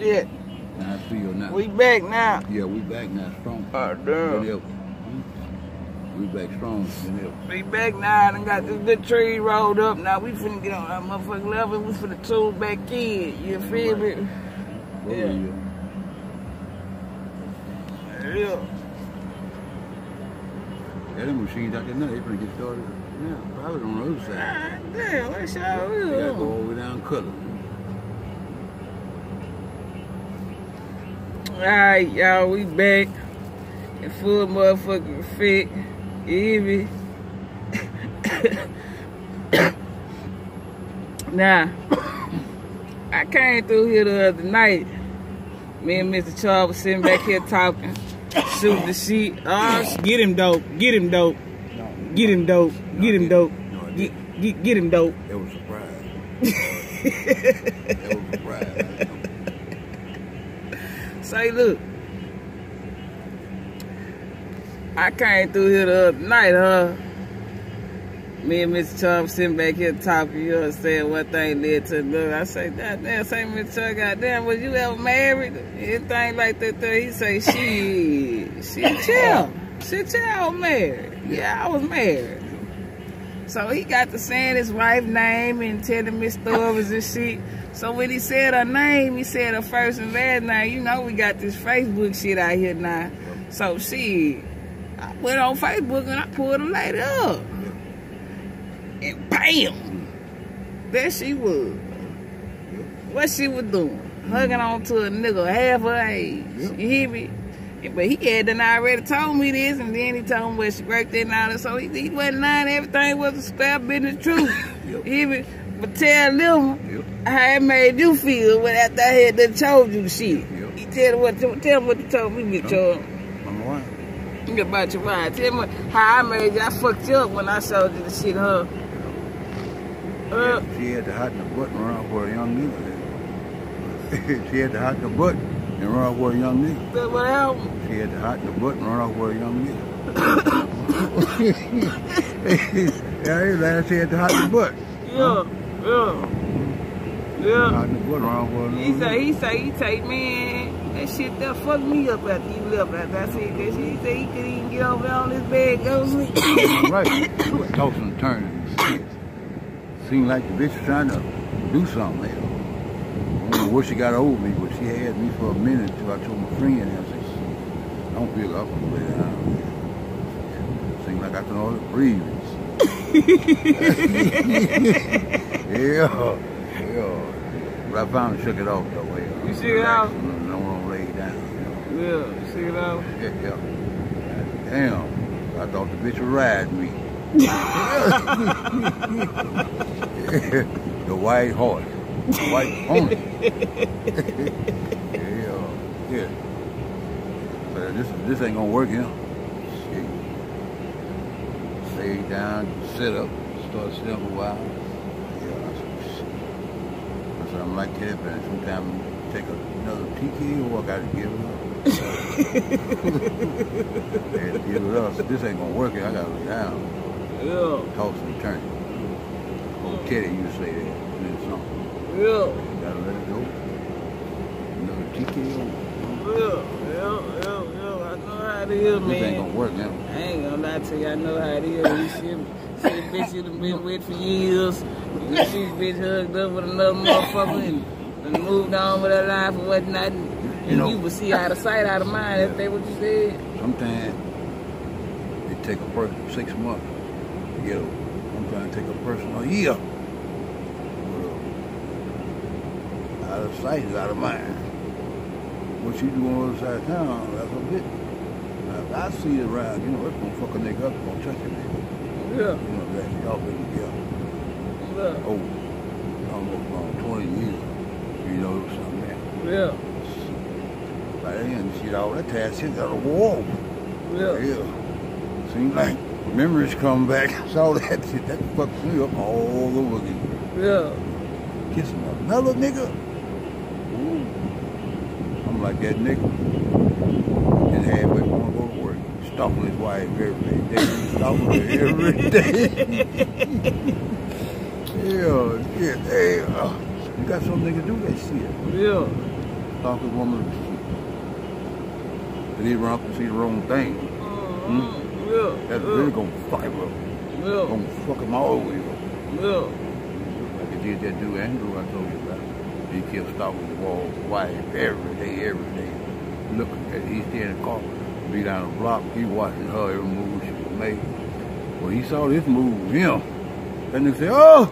shit. Now I feel now. We back now. Yeah, we back now, strong. Oh, damn. We back strong than ever. We back now. I done got this good tree rolled up. Now we finna get on that motherfucking level. We finna tune back in. You feel me? Yeah. Yeah. Yeah, them machines out there now, they finna get started now. Probably on the other side. Damn, what's y'all They gotta real? go all the way down color. Alright, y'all, we back in full motherfucking fit. You hear me? Now, I came through here the other night. Me and Mr. Charles was sitting back here talking, shooting the shit. Oh, get him dope, get him dope, get him dope, get him dope, get him dope. That was a surprise. That was a surprise. Say, look, I came through here the other night, Me and Mr. Charles sitting back here talking, you know, saying one thing led to another. I say, goddamn, say, Mr. Charles, goddamn, was you ever married? Anything like that there? He say, shit, chill, I was married. Yeah, I was married. So he got to saying his wife's name and telling me stories and shit. So when he said her name, he said her first and last name. You know we got this Facebook shit out here now. So shit, I went on Facebook and I pulled the lady up. And bam! There she was. What she was doing? Hugging on to a nigga half her age. You hear me? But he had done already told me this, and then he told me where she worked at and all that. So he wasn't lying. Everything was a spare business truth. You hear me? But tell them how it made you feel when after I had done told you the shit. He tell me what you told me, Mr. Charles. I'm right. Think about your wife. Tell me how I made you. I fucked you up when I showed you the shit, huh? She had to hide the button around for a young nigga. She had to hide the button and run off with a young nigga. That's what happened. She had to hide the button and run off with a young nigga. Yeah, she had to hide the button. Yeah. Hide the button around for a young nigga. He take, man, that shit that fucked me up after you left. After I said that shit, he said he couldn't even get over there on his bed, go sleep. Right. Tossing and turning. Seemed like the bitch was trying to do something. I don't know what she got over me, but she had me for a minute until I told my friend, and I said, I don't feel up on the way down. Seemed like I can all breathe. Yeah. But I finally shook it off though. You shook it off? No one laid down. Yeah, you shook it off? Yeah. Damn. I thought the bitch would ride me. The white horse. The white pony. Yeah. But this ain't gonna work here. Stay down, sit up, start sitting up a while. Yeah, I'm like that, but sometimes take another TK or I gotta give it up. I had to give it up. This ain't gonna work here. I gotta lay down. Yeah. Toss and turn. Old Teddy used to say that in his song. Yeah. You gotta let it go. Another TKO. Yeah. I know how it is, man. This ain't gonna work now. I ain't gonna lie to you, I know how it is. You see the bitch you done been with for years. You see the bitch hugged up with another motherfucker and moved on with her life and whatnot. And you would see out of sight, out of mind. That's what you said. Sometimes it take a person 6 months. You know, I'm trying to take a person a year. Out of sight is out of mind. What you do on the other side of town, that's a bit. I see it around, you know, it's gonna fuck a nigga up, it's gonna touch a nigga. Yeah. You know that, y'all been together. Yeah. Oh, almost 20 years. You know, something there. Yeah. By the end, shit, all that task shit got a wall. Yeah. Seems like memories come back. Saw that shit. That fucked me up all over again. Yeah. Kissing another nigga. Ooh. I'm like that nigga. And halfway want to go to work. Stalking his wife every day. Stalking her every day. Yeah. You got some nigga do that shit. Yeah. stalk a woman. And he run up and see the wrong thing. Yeah. That's really gonna fuck him up. Yeah. Gonna fuck him all the way up. Yeah. Like it did that dude Andrew I told you about. He kept stalking the wall wife every day. Looking at it. He stayed in the car, be down the block, he watching her every move she would make. When he saw this move, him, that nigga said, oh!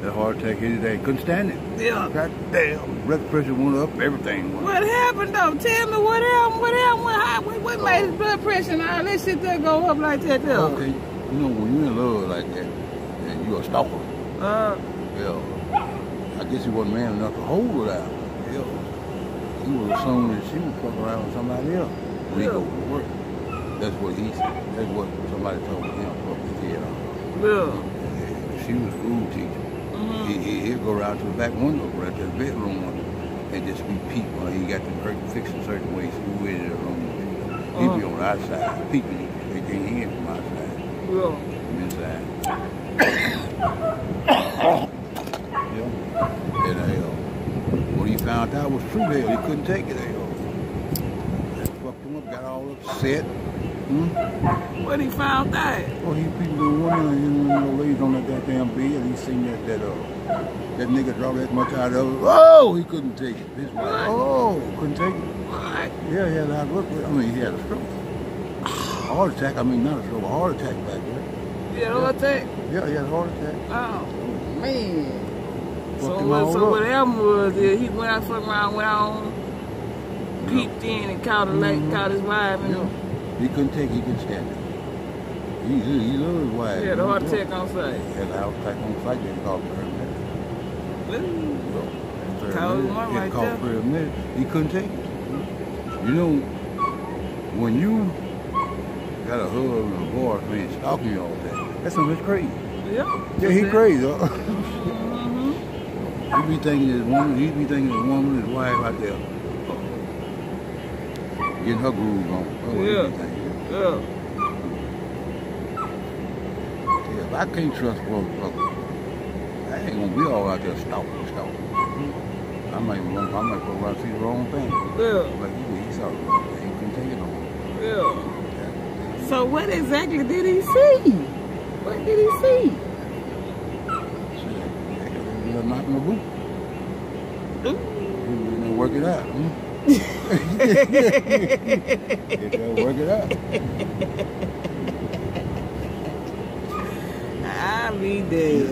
That heart attack hit his day. Couldn't stand it. Yeah. God damn. Blood pressure went up, everything went up. What happened though? Tell me what happened? What made his blood pressure and all that shit there go up like that though? Okay. You know, when you're in love like that, and you're a stalker, yeah, I guess he wasn't man enough to hold her out. Yeah. He would assume that she would fuck around with somebody else when he go to work. That's what he said. That's what somebody told him. Fuck his head off. Yeah. She was a school teacher. He'd go around to the back window, right to the bedroom window, and just be peeping while he got the curtain fixed a certain way, so who in the room. He'd be on the outside, peeping. They can't hear him from outside. Yeah. From inside. Yeah. And when he found out it was true, hell, he couldn't take it. That fucked him up, got all upset. What he found out? Well, people do women, you know, lays on that goddamn bed, and he seen that nigga draw that much out of it. Oh, he couldn't take it. His wife, couldn't take it. What? Yeah, he had a he had a stroke. Heart attack, not a stroke, a heart attack back there. He had a heart attack? Yeah, he had a heart attack. Oh, man. So what happened was he went out fucking around, went on, peeped in and caught his wife. And he couldn't take it, he couldn't stand it. He loved his wife. He had a heart attack on site. He had a heart attack on site, they called paramedics. He couldn't take it. You know, when you got a husband and a boyfriend stalking you all day, that's something crazy. Yeah. Yeah, he crazy. He be thinking his woman, his wife out there getting her groove on. Yeah. If I can't trust one brother, I ain't gonna be all out there stalking. I might go around and see the wrong thing. Yeah. Like he saw the wrong thing. He couldn't take it no more. Yeah. So what exactly did he see? What did he see? You're knocking the boot. You know, work it out. Work it out. I'll be dead.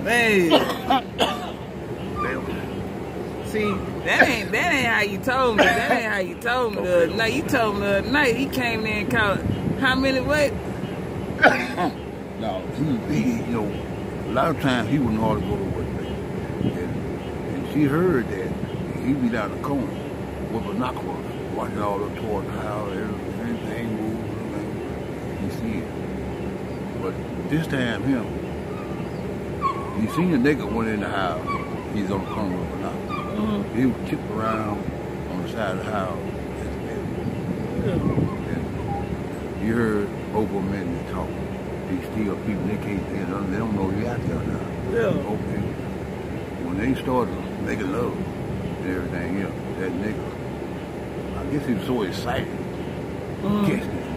Man. See, that ain't how you told me. That ain't how you told me the other night. You told me the other night he came there and caught how many what? No, he you know, a lot of times he wouldn't hardly go to work. And she heard that he'd be down the corner with binoculars, watching all the towards the house, everything moving, he see it. But this time he seen a nigga went in the house, he's on the corner with binoculars. He would tip around on the side of the house. And you heard both of them in there talking. These still people, they don't know you out there now. Yeah. Okay. When they started making love and everything else, that nigga, I guess he was so excited. Kissed his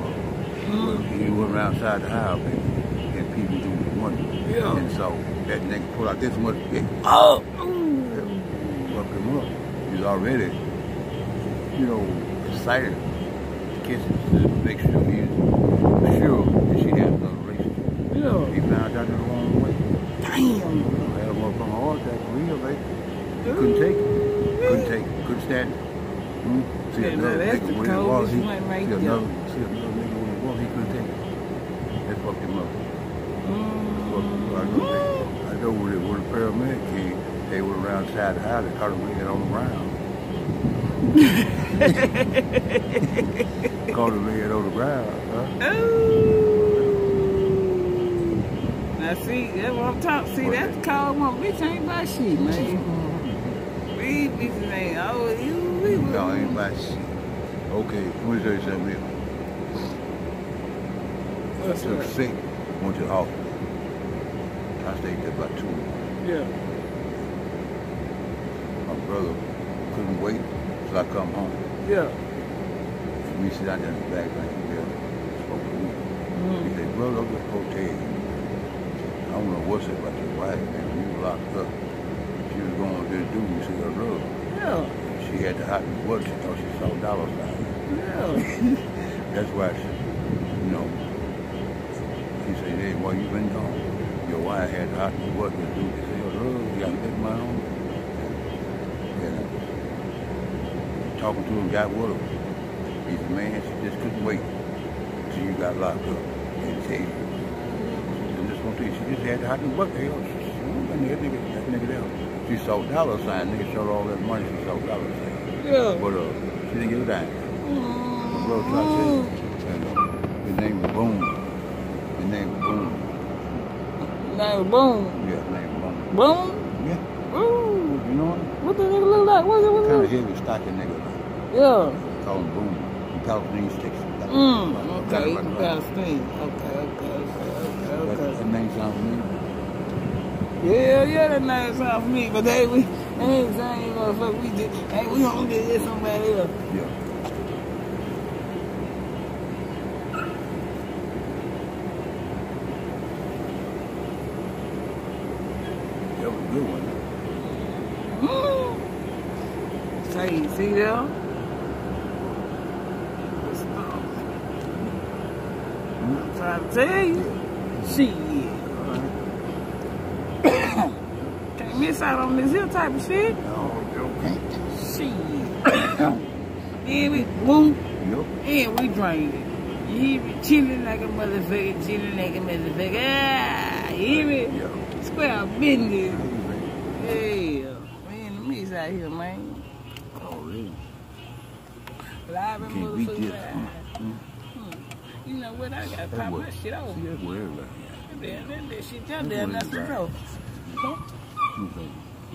mother. He went around outside the house and people do the money. Yeah. And so that nigga pulled out this much. Fucked him up. He's already, excited to kiss him to make sure that she had another relationship. Yeah. He found out the wrong way. Damn. Had a motherfucking heart attack for real, baby. He couldn't take it. Couldn't stand it. See another nigga when he walked, see another nigga when he walked, he couldn't take it. That fucked him up. I know when the paramedic came, they were around inside the house, they caught him laying on the ground. Caught him laying on the ground, huh? Now see, that's what I'm talking. See, that's the call one. Bitch ain't about shit, man. We bitches ain't always you. No, ain't about shit. Okay, let me tell you something else. What's I took that? sick, went to the office. I stayed there about 2 weeks. Yeah. My my brother couldn't wait till I come home. Yeah. We sit out there in the back like there, spoke to me. He said, brother, I'm just gonna tell you. I don't know what's it about your wife, man. When you were locked up, she was going to do you see her love. Yeah. She had the hot butt, she thought she saw dollar signs. Yeah. That's why she, you know, he said, hey, while you been gone, your wife had the hot butt to do you see her love, you got to get my own. And talking to him, got with him. He's a man, she just couldn't wait till you got locked up and tell you. I'm just gonna tell you, she just had to hide in the bucket. That nigga there. She saw dollar sign, nigga showed all that money, she saw dollar sign. Yeah. But she didn't get a dime. My brother tried to tell you. And his name was Boom. His name was Boom. Name was Boom. Yeah, his name was Boom. Boom? Yeah. Ooh. You know him? What the nigga look like? What Kind of it? heavy, stocky nigga. Yeah. Call him Boom. He Palestinian sticks. Okay, Palestine. Okay. That name sounds familiar. Yeah, that name sound familiar. But they ain't saying motherfucker. We don't get this somebody else. Yeah. That was a good one. See there? I'm trying to tell you. Shit. Can't miss out on this here type of shit. No, you can't. Shit. And we boom. Yep. And we drained it. You hear me? Chillin' like a motherfucker. Ah, you hear me? Yeah. Square business. Yeah. Man, the mix out here, man. Oh, really? Live and Can't beat motherfucker. this. You know what? I gotta pop my shit off. See, that's what everybody That shit down there, that's the road. You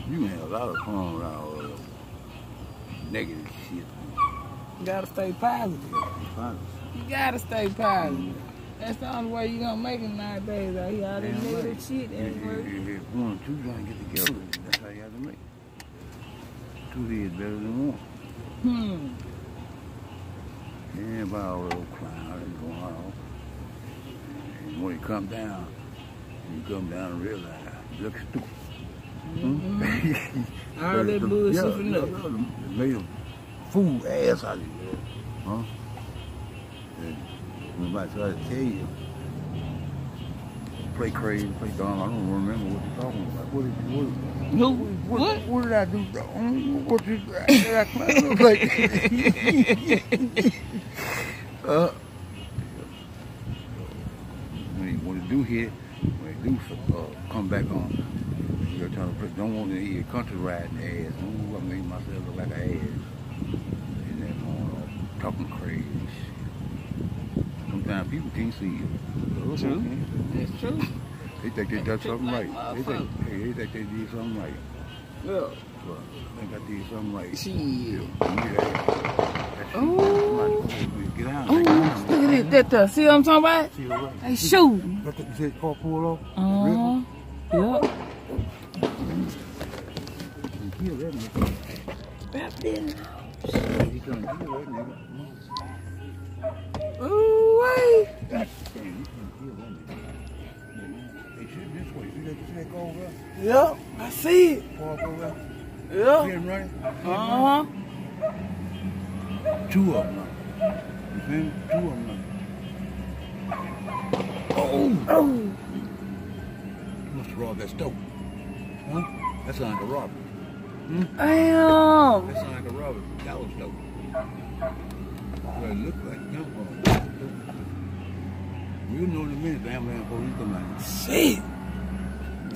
can have a lot of fun around all that negative shit. Gotta stay positive. You gotta stay positive. That's the only way you gonna make it nowadays out here. All this negative shit ain't working. If one or two trying to get together, that's how you have to make it. Two heads better than one. Yeah, about all that old crime and going on. And when you come down and realize you look stupid. All that bullshit for nothing. They made a fool ass out of you. Huh? And when I try to tell you, play crazy, play dumb, I don't remember what you're talking about. What did I do? What did I when they do hit, when they do come back on, you're trying to put, don't want to hear country riding ass. Ooh, I made myself look like an ass. And then talking crazy shit. Sometimes people can't see you. True. That's true. They think they done something right. They think they did something right. Yeah. Well, I think I did something right. Shit. Get out. Oh, look at that there. See what I'm talking about? See what Hey, shoot. you said car pull off? Yep. Kill that nigga. That didn't. He trying to kill that nigga. Ooh, wait. Damn, he trying to kill that nigga. They shoot this way. See that car over there? Yep, I see it. Car over there? Yep. See him running? Two of them. You see him? Two of them. Oh. Must have robbed that stove. Huh? That sounds like a robber. Damn. That sounds like a robber. That was stove. Well, it looked like that one. We'll know in a minute, damn police come out. Shit.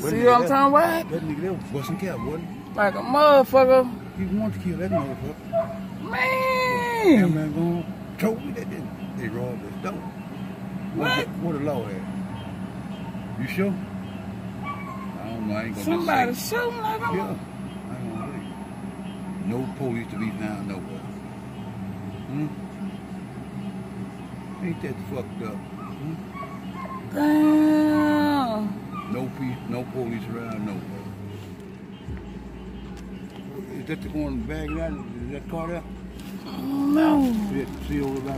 See what I'm talking about? That nigga there was busting cap, wasn't he? Like a motherfucker. He wanted to kill that motherfucker. Man. That man gonna told me that they robbed the stove. What? What the law at? You sure? I don't know. I ain't gonna Somebody just say. shooting like Yeah. I don't know. No police to be found nowhere. Ain't that fucked up? Damn. No police around nowhere. Is that the one in the bag there? Is that car there? No. See over there.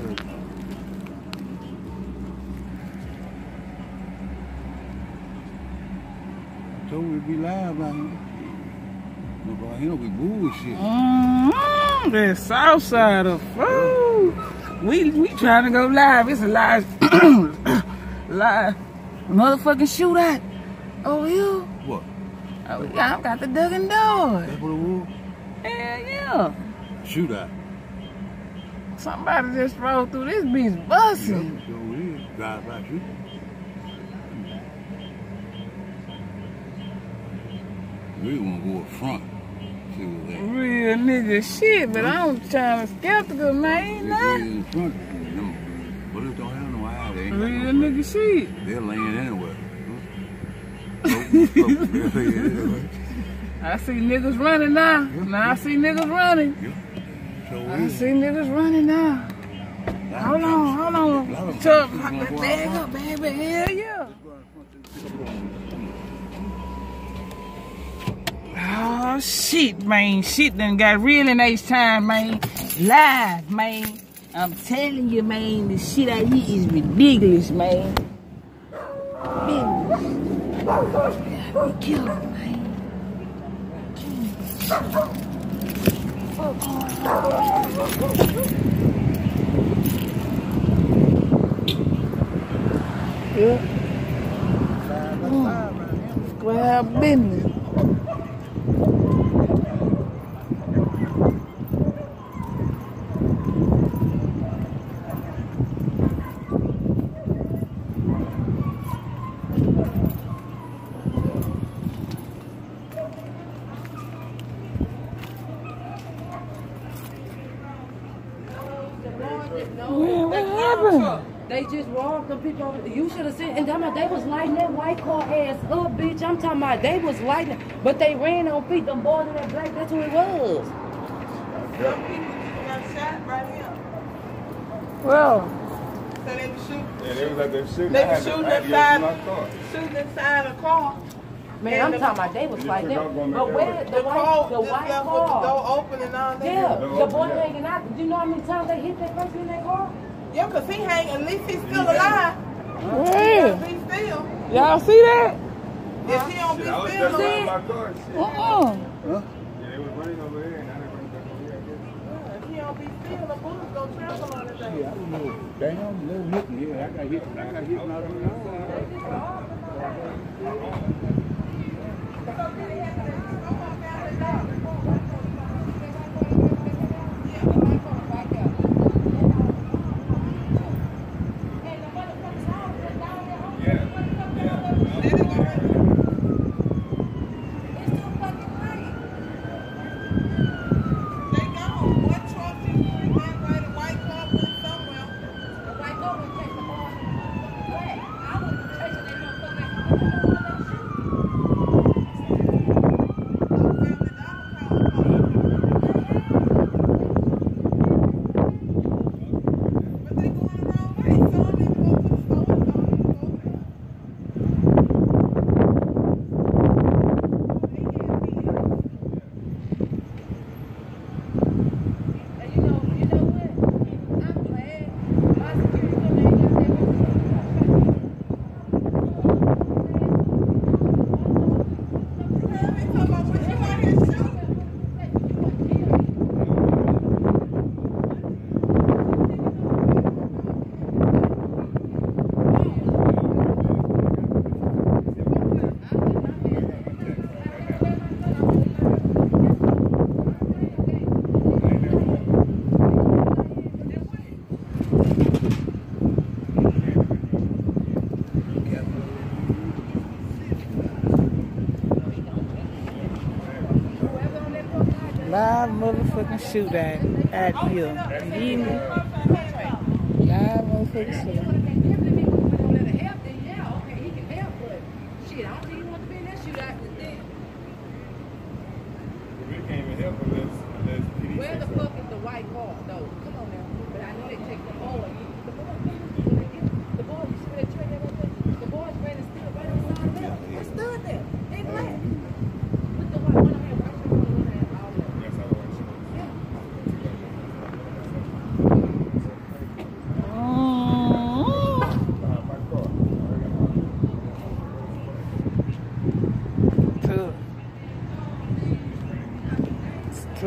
I told you to be live out here. Nobody here be bullshit. The south side of food. We trying to go live. It's a live, live motherfucking shootout. Oh, you? What? Oh, y'all got the Duggan door. That's what it was? Hell yeah. Shootout. Somebody just rolled through this bitch busting. So it is. Drive by shooting. We want to go up front. See what's there. Real nigga shit, but I'm trying to skeptical, man. In front. Bullets don't have no eye. They ain't Real nigga shit. They're laying anywhere. I see niggas running now. Now I see niggas running. I see niggas running now. Hold on. Chuck, bag up, baby. Hell yeah. Oh shit, man. Shit done got real in H-time, man. Live, man. I'm telling you, man, the shit out here is ridiculous, man. Be careful, man. Yeah. Square business. Man, what happened? They just walked the people over. You should have seen. And they was lighting that white car ass up, bitch. I'm talking about they was lighting, but they ran on feet. Them boys in that black. That's who it was. Some people got shot right here. Well. So they were shooting. Yeah, they was like they shooting. They were shooting inside the car. Man, I'm talking about they was like them. But where the white car? With the door open and all that. Yeah, the boy hanging out. Do you know how many times they hit that person in that car? Yeah, because he hanging. At least he's still alive. Yeah. Be still. Y'all see that? If he don't be still See? alive. Huh? Huh? Yeah, they was running over here and now they're running back over here. If he don't be still, the bullets gonna trample on his Yeah, I don't know. Damn, little hit me here. I got hit out of Live motherfucking shootout out here. You hear me? Live motherfucking shootout. Where the fuck is the white car, though? Come on now. But I know they take the boy. The boy, you see where they trade that right there? The boys ran and stood right outside there. They stood there. They black. With the white one hand, white shirt, one hand, all that.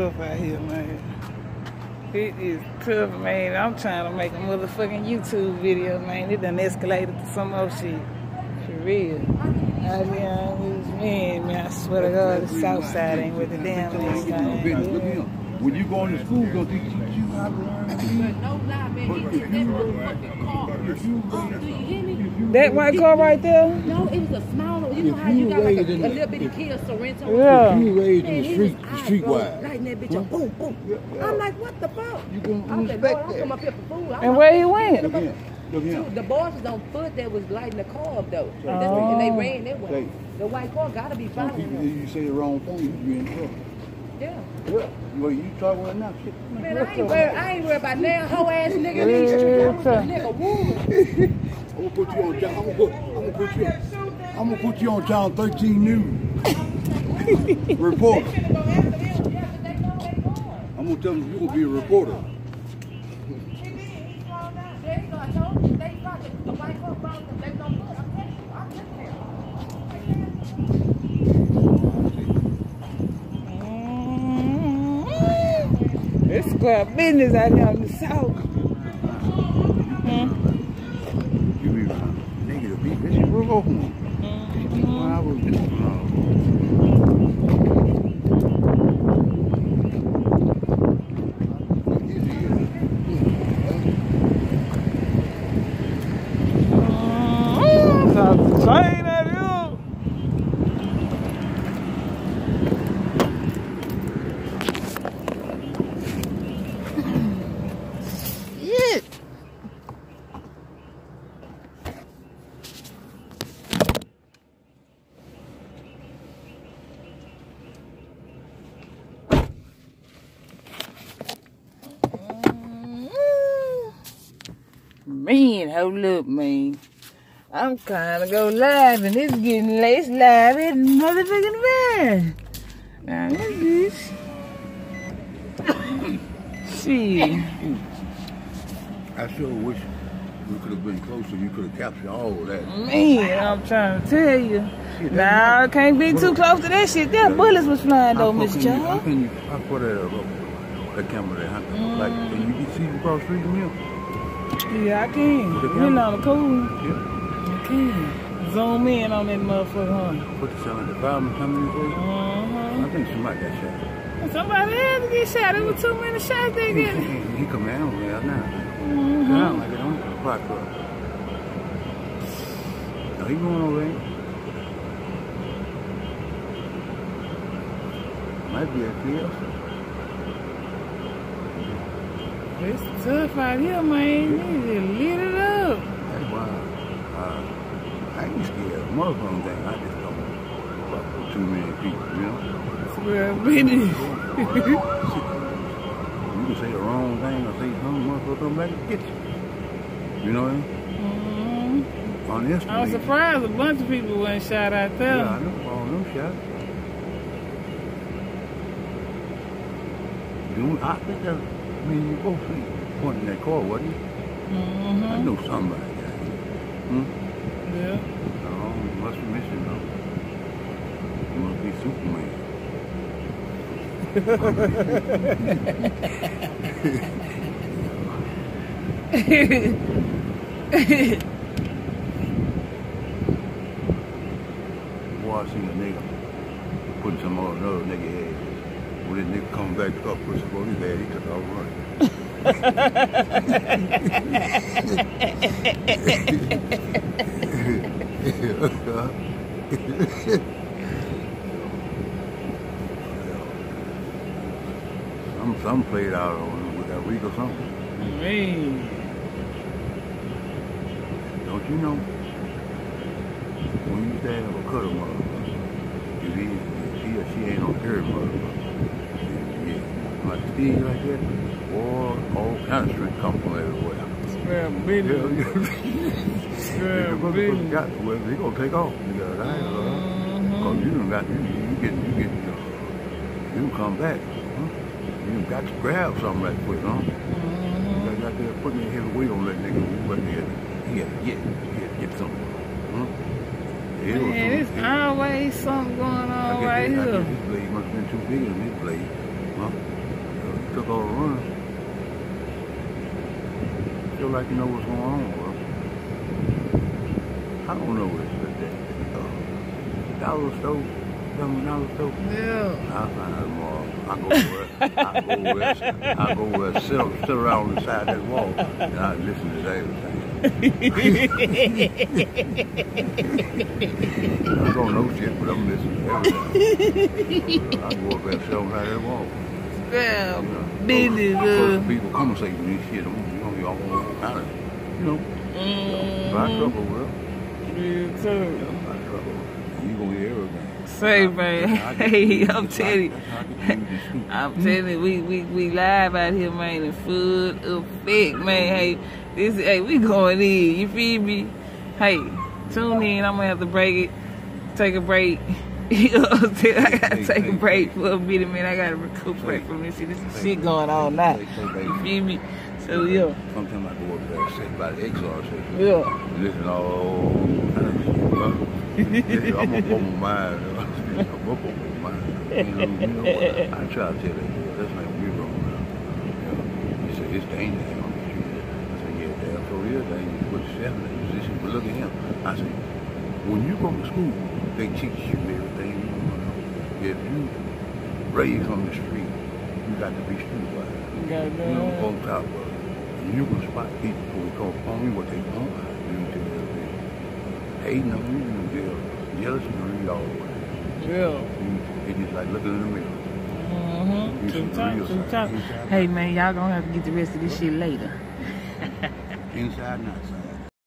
tough out here, man. It is tough, man. I'm trying to make a motherfucking YouTube video, man. It done escalated to some other shit. For real. Out here on this man, I swear to God, the south side ain't with the damn Look at him. When you go into school, don't teach you how to learn. No lie, man. He was in that motherfucking car. Oh, do you hear me? That white car right there? No, it was a smaller. You know how you got like a little bitty Kia Sorrento? Yeah. You raised in Man, the his street, eyes, streetwise. bro, lighting that bitch up. Boom, boom. I'm like, what the fuck? You can I'm like, respect Lord, I'm come up here for food. And where he went? Look here. Look here. The boys was on foot that was lighting the car up though. Oh. And they ran that way. Say, The white car gotta be some following people, them. you say the wrong thing, you be in trouble. Yeah. Yeah. Well, you talk about now, shit. Man, I ain't worried about now hoe ass nigga in these streets. Nigga, woo. I'm gonna put you on I'm gonna put you on Channel 13 News. Reporter. I'm gonna tell them you're gonna be a reporter. It's square business out here in the south. You be negative people. This shit real open. Train at you. Shit. Man, hold up, man. I'm trying to go live and it's getting late. It's live in the motherfucking van. Now this shit. I sure wish we could have been closer. You could have captured all of that. Man, I'm trying to tell you. Nah, can't be too close to that shit. That bullets was flying though, Miss Charles. I put that camera there. Like, can you see across the street from here? Yeah, I can. You know, cool. Yeah. I can. Zoom in on that motherfucker, huh? Put the 75 coming for you. I think somebody got shot. Somebody had to get shot. There were too many shots they get. He come down there now. Down like it on the clock up. No, he going over there. Might be a field. It's tough out here, man. You just lit it up. That's why I ain't scared of motherfucking thing. I just don't fuck with too many people, you know? It's real business. You can say the wrong thing or say something, motherfucker come back and get you. You know what I mean? On this I was surprised a bunch of people wasn't shot out there. Yeah, I know all them shots. Dude, I think that, you both pointing that car, wasn't you? I know somebody got it. Yeah. Oh, must be missing though. You must be Superman. Boy, I seen a nigga putting some on another nigga head. When that nigga come back up, put some on his head, he took off running. Some played out on with that week or something. Man. Don't you know? When you used to have a cutter motherfucker, if he or she ain't on her motherfucker, yeah, like Steve like that, or all kind of strength come from everywhere. Well, business. If the motherfucker got to where they gonna take off. Because cause you done got you come back. You got to grab something right quick, huh? You got there putting your heavy weight on that nigga. But he got to get something. Man, there's always something going on right here. This blade must have been too big on this blade, huh? took all the run. Feel like you know what's going on, bro. I don't know what it's dollar store, $7 store. Yeah. I'll find out tomorrow. I go where sit around on the side of that wall and I listen to everything. I don't know shit, but I'm listening to everything. I go up there and sit on the side of that wall. Yeah, business. People conversating this shit. You know, y'all kind of, you know, my trouble, well. You too. My trouble. You gonna hear everything. Say, man, hey, I'm telling you, we live out here, man, in full effect, man. Hey, we going in, you feel me? Hey, tune in, I'm gonna have to take a break. You know what I'm saying? I gotta take a break for a minute, man. I gotta recuperate from this shit. This is shit going on now. You feel me? So, yeah. Sometimes I go up there and sit by the XR station. Yeah. Listen to all kind of shit, bro. I'm up on my mind. I'm up on my mind. You know what? I try to tell that girl, that's like we wrong now. You know, he said, it's dangerous on the street. I said, yeah, damn, so it is dangerous. You put yourself in that position. But look at him. I said, when you go to school, they teach you everything you want to know. If you raised on the street, you got to be streetwise. You know, on top of it. You can spot people who come upon you what they want. You can tell them hating on you, you feel jealous and greed all the way. Yeah. It's just like looking in the mirror. Sometimes. Hey, man, y'all gonna have to get the rest of this shit later. Inside and outside.